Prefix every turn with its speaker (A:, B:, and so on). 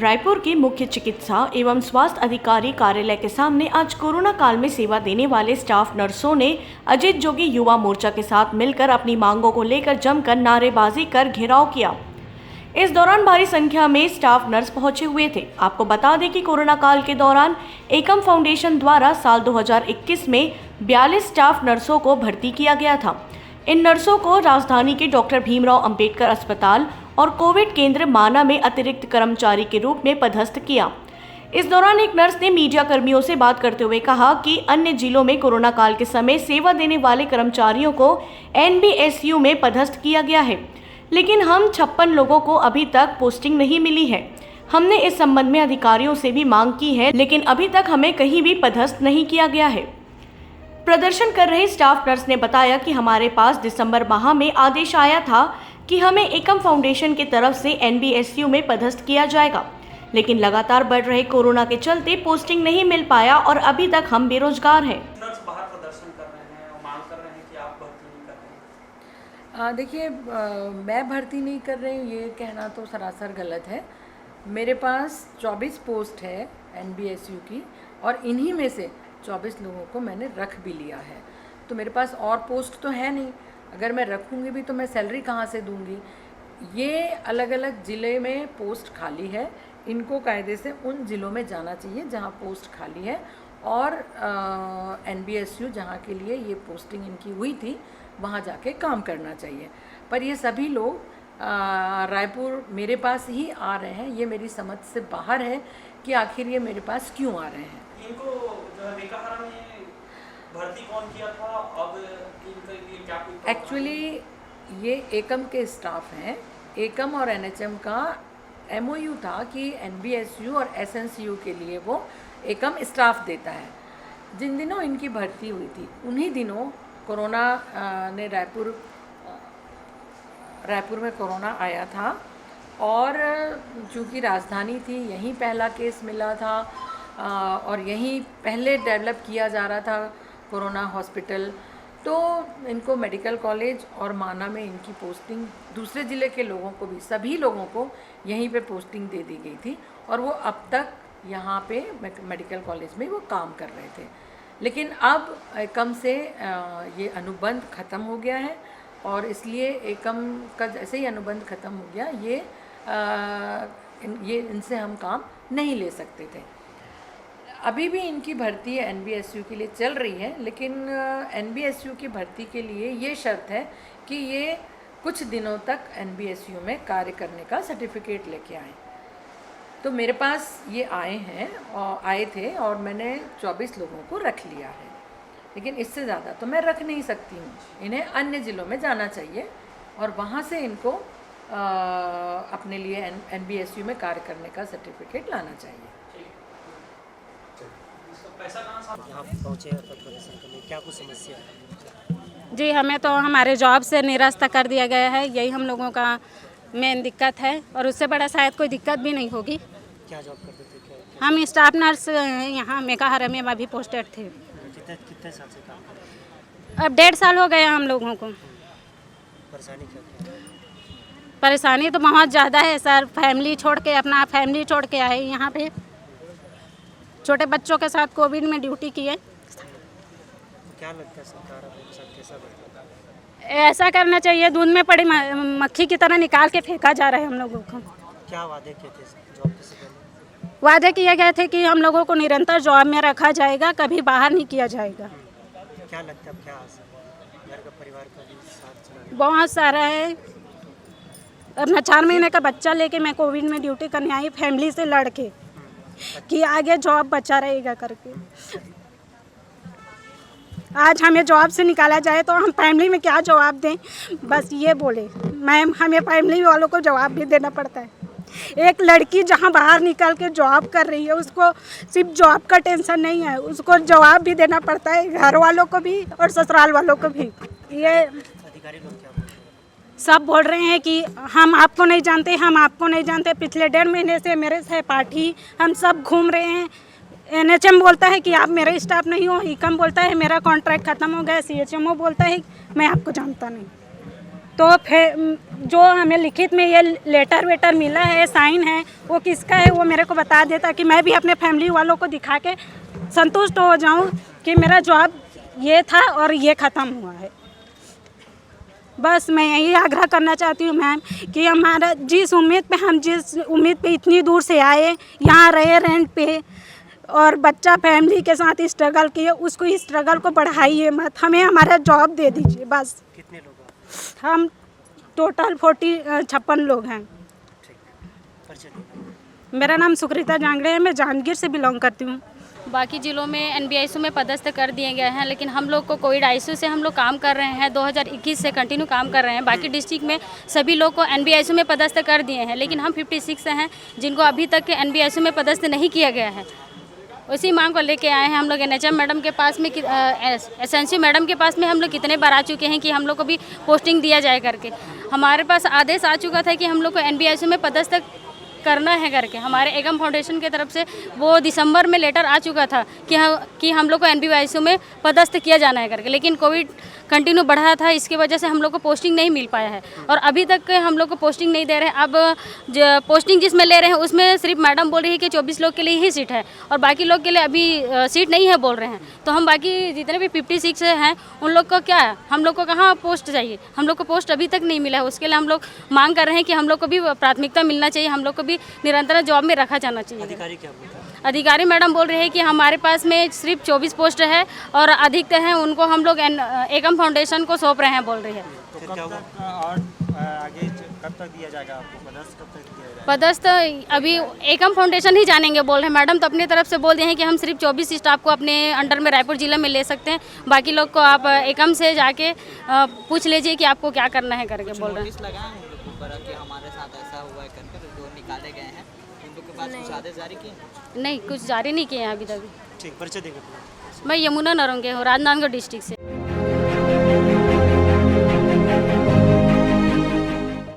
A: रायपुर के मुख्य चिकित्सा एवं स्वास्थ्य अधिकारी कार्यालय के सामने आज कोरोना काल में सेवा देने वाले स्टाफ नर्सों ने अजित जोगी युवा मोर्चा के साथ मिलकर अपनी मांगों को लेकर जमकर नारेबाजी कर घेराव किया। इस दौरान भारी संख्या में स्टाफ नर्स पहुंचे हुए थे। आपको बता दें कि कोरोना काल के दौरान एकम फाउंडेशन द्वारा साल 2021 में 42 स्टाफ नर्सों को भर्ती किया गया था। इन नर्सों को राजधानी के डॉक्टर भीमराव अंबेडकर अस्पताल और कोविड केंद्र माना में अतिरिक्त कर्मचारी के रूप में पदस्थ किया। इस दौरान एक नर्स ने मीडिया कर्मियों से बात करते हुए कहा कि अन्य जिलों में कोरोना काल के समय सेवा देने वाले कर्मचारियों को NBSU में पदस्थ किया गया है, लेकिन हम 56 लोगों को अभी तक पोस्टिंग नहीं मिली है। हमने इस संबंध में अधिकारियों से भी मांग की है, लेकिन अभी तक हमें कहीं भी पदस्थ नहीं किया गया है। प्रदर्शन कर रहे स्टाफ नर्स ने बताया कि हमारे पास दिसंबर माह में आदेश आया था कि हमें एकम फाउंडेशन की तरफ से NBSU में पदस्थ किया जाएगा, लेकिन लगातार बढ़ रहे कोरोना के चलते पोस्टिंग नहीं मिल पाया और अभी तक हम बेरोजगार हैं।
B: नर्स बाहर प्रदर्शन कर रहे हैं और मांग कर रहे हैं कि आप भर्ती नहीं कर रहे हैं।
C: देखिए, मैं भर्ती नहीं कर रही हूँ ये कहना तो सरासर गलत है। मेरे पास 24 पोस्ट है NBSU की और इन्हीं में से 24 लोगों को मैंने रख भी लिया है, तो मेरे पास और पोस्ट तो है नहीं। अगर मैं रखूँगी भी तो मैं सैलरी कहाँ से दूँगी। ये अलग अलग ज़िले में पोस्ट खाली है, इनको कायदे से उन ज़िलों में जाना चाहिए जहाँ पोस्ट खाली है और NBSU जहाँ के लिए ये पोस्टिंग इनकी हुई थी वहाँ जाके काम करना चाहिए। पर ये सभी लोग रायपुर मेरे पास ही आ रहे हैं। ये मेरी समझ से बाहर है कि आखिर ये मेरे पास क्यों आ रहे हैं।
B: इनको जो है बेकारा में भर्ती कौन किया था, अब इनके लिए क्या कोई
C: एक्चुअली ये एकम के स्टाफ हैं। एकम और NHM का MOU था कि NBSU और SNCU के लिए वो एकम स्टाफ देता है। जिन दिनों इनकी भर्ती हुई थी उन्हीं दिनों कोरोना ने रायपुर में कोरोना आया था और चूँकि राजधानी थी, यहीं पहला केस मिला था और यहीं पहले डेवलप किया जा रहा था कोरोना हॉस्पिटल, तो इनको मेडिकल कॉलेज और माना में इनकी पोस्टिंग, दूसरे ज़िले के लोगों को भी, सभी लोगों को यहीं पे पोस्टिंग दे दी गई थी और वो अब तक यहाँ पे मेडिकल कॉलेज में वो काम कर रहे थे। लेकिन अब एकम से ये अनुबंध ख़त्म हो गया है और इसलिए एकम का जैसे ही अनुबंध ख़त्म हो गया ये इनसे हम काम नहीं ले सकते थे। अभी भी इनकी भर्ती NBSU के लिए चल रही है, लेकिन NBSU की भर्ती के लिए ये शर्त है कि ये कुछ दिनों तक NBSU में कार्य करने का सर्टिफिकेट लेके आए। तो मेरे पास ये आए थे और मैंने 24 लोगों को रख लिया है, लेकिन इससे ज़्यादा तो मैं रख नहीं सकती हूँ। इन्हें अन्य ज़िलों में जाना चाहिए और वहाँ से इनको अपने लिए NBSU में कार्य करने का सर्टिफिकेट लाना चाहिए।
B: यहाँ
D: पहुँचे प्रदर्शन करने, क्या कुछ समस्या है?
E: जी, हमें तो हमारे जॉब से निरस्त कर दिया गया है, यही हम लोगों का मेन दिक्कत है और उससे बड़ा शायद कोई दिक्कत भी नहीं होगी।
D: क्या जॉब करते थे?
E: हम स्टाफ नर्स यहाँ मेकाहारा में अभी पोस्टेड थे।
D: कितने साल से काम कर रहे हैं?
E: अब 1.5 साल हो गए हम लोगों को।
D: परेशानी क्या?
E: परेशानी तो बहुत ज़्यादा है सर। फैमिली छोड़ के आए यहाँ पे, छोटे बच्चों के साथ कोविड में ड्यूटी किए।
D: क्या लगता है सरकार आपके साथ कैसा बदलाव?
E: ऐसा करना चाहिए, दूध में पड़ी मक्खी की तरह निकाल के फेंका जा रहा है हम लोगों को।
D: क्या वादे किए थे जॉब से पहले?
E: वादे किए गए थे कि हम लोगों को निरंतर जॉब में रखा जाएगा, कभी बाहर नहीं किया जाएगा।
D: क्या लगता है अब क्या आशा है? घर का परिवार का भी साथ चला?
E: बहुत सारा है। अपना 4 महीने का बच्चा लेके मैं कोविड में ड्यूटी करने आई, फैमिली से लड़ के कि आगे जॉब बचा रहेगा करके। आज हमें जॉब से निकाला जाए तो हम फैमिली में क्या जवाब दें? बस ये बोले मैम, हमें फैमिली वालों को जवाब भी देना पड़ता है। एक लड़की जहां बाहर निकल के जॉब कर रही है, उसको सिर्फ जॉब का टेंशन नहीं है, उसको जवाब भी देना पड़ता है, घर वालों को भी और ससुराल वालों को भी। ये
D: अधिकारी लोग क्या बोल रहे हैं?
E: सब बोल रहे हैं कि हम आपको नहीं जानते, हम आपको नहीं जानते। पिछले 1.5 महीने से मेरे सहपाठी हम सब घूम रहे हैं। NHM बोलता है कि आप मेरे स्टाफ नहीं हो, एकम बोलता है मेरा कॉन्ट्रैक्ट ख़त्म हो गया, CHMO बोलता है मैं आपको जानता नहीं। तो फिर जो हमें लिखित में ये लेटर वेटर मिला है, साइन है, वो किसका है वो मेरे को बता दे, ताकि मैं भी अपने फैमिली वालों को दिखा के संतुष्ट हो जाऊं कि मेरा जॉब ये था और ये ख़त्म हुआ है। बस मैं यही आग्रह करना चाहती हूँ मैम कि हमारा जिस उम्मीद पे इतनी दूर से आए, यहाँ रहे रेंट पे, और बच्चा फैमिली के साथ स्ट्रगल किए, उसको स्ट्रगल को बढ़ाइए मत, हमें हमारा जॉब दे दीजिए बस।
D: कितने लोग आप?
E: हम टोटल 56 लोग हैं।
D: ठीक, परिचय दीजिए।
E: मेरा नाम सुकृता जांगड़े है, मैं जांजगीर से बिलोंग करती हूँ।
F: बाकी जिलों में NBISU में पदस्थ कर दिए गए हैं, लेकिन हम लोग को कोविड ICU से हम लोग काम कर रहे हैं, 2021 से कंटिन्यू काम कर रहे हैं। बाकी डिस्ट्रिक्ट में सभी लोग को NBISU में पदस्थ कर दिए हैं, लेकिन हम 56 हैं जिनको अभी तक के NBISU में पदस्थ नहीं किया गया है। उसी मांग को लेके आए हैं हम लोग NHM मैडम के पास में, SNCO मैडम के पास में हम लोग कितने बार आ चुके हैं कि हम लोग को भी पोस्टिंग दिया जाए करके। हमारे पास आदेश आ चुका था कि हम लोग को NBISU में पदस्थ करना है करके। हमारे एगम फाउंडेशन की तरफ से वो दिसंबर में लेटर आ चुका था कि हम लोग को NBISU में पदस्थ किया जाना है करके, लेकिन कोविड कंटिन्यू बढ़ा था, इसकी वजह से हम लोग को पोस्टिंग नहीं मिल पाया है और अभी तक हम लोग को पोस्टिंग नहीं दे रहे हैं। अब पोस्टिंग जिसमें ले रहे हैं उसमें सिर्फ मैडम बोल रही है कि 24 लोग के लिए ही सीट है और बाकी लोग के लिए अभी सीट नहीं है बोल रहे हैं। तो हम बाकी जितने भी 56 हैं उन लोग को क्या है, हम लोग को कहाँ पोस्ट चाहिए, हम लोग को पोस्ट अभी तक नहीं मिला है। उसके लिए हम लोग मांग कर रहे हैं कि हम लोग को भी प्राथमिकता मिलना चाहिए, हम लोग को भी निरंतर जॉब में रखा जाना चाहिए।
D: अधिकारी क्या बोलते हैं?
F: अधिकारी मैडम बोल रहे हैं कि हमारे पास में सिर्फ 24 पोस्ट है और अधिक हैं उनको हम लोग एकम फाउंडेशन को सौंप रहे हैं बोल रही है।
D: फिर क्या होगा?
G: और आगे कब तक दिया जाएगा आपको पदस्थ, कब तक दिया जाएगा?
F: पदस्थ अभी एकम फाउंडेशन ही जानेंगे बोल रहे हैं। मैडम तो अपनी तरफ से बोल दिए हैं कि हम सिर्फ 24 स्टाफ को अपने अंडर में रायपुर जिला में ले सकते हैं, बाकी लोग को आप एकम से जाके पूछ लीजिए कि आपको क्या करना है करके बोल रहे हैं।
H: लगाए हैं उन लोगों पर कि हमारे साथ ऐसा हुआ है करके, जो निकाले गए हैं उन लोगों के पास कुछ आदेश जारी किए?
F: नहीं, कुछ जारी नहीं किए हैं अभी तक।
D: ठीक, परिचय देंगे।
F: मैं यमुना नरंगे हूँ, राजनांदगांव डिस्ट्रिक्ट से।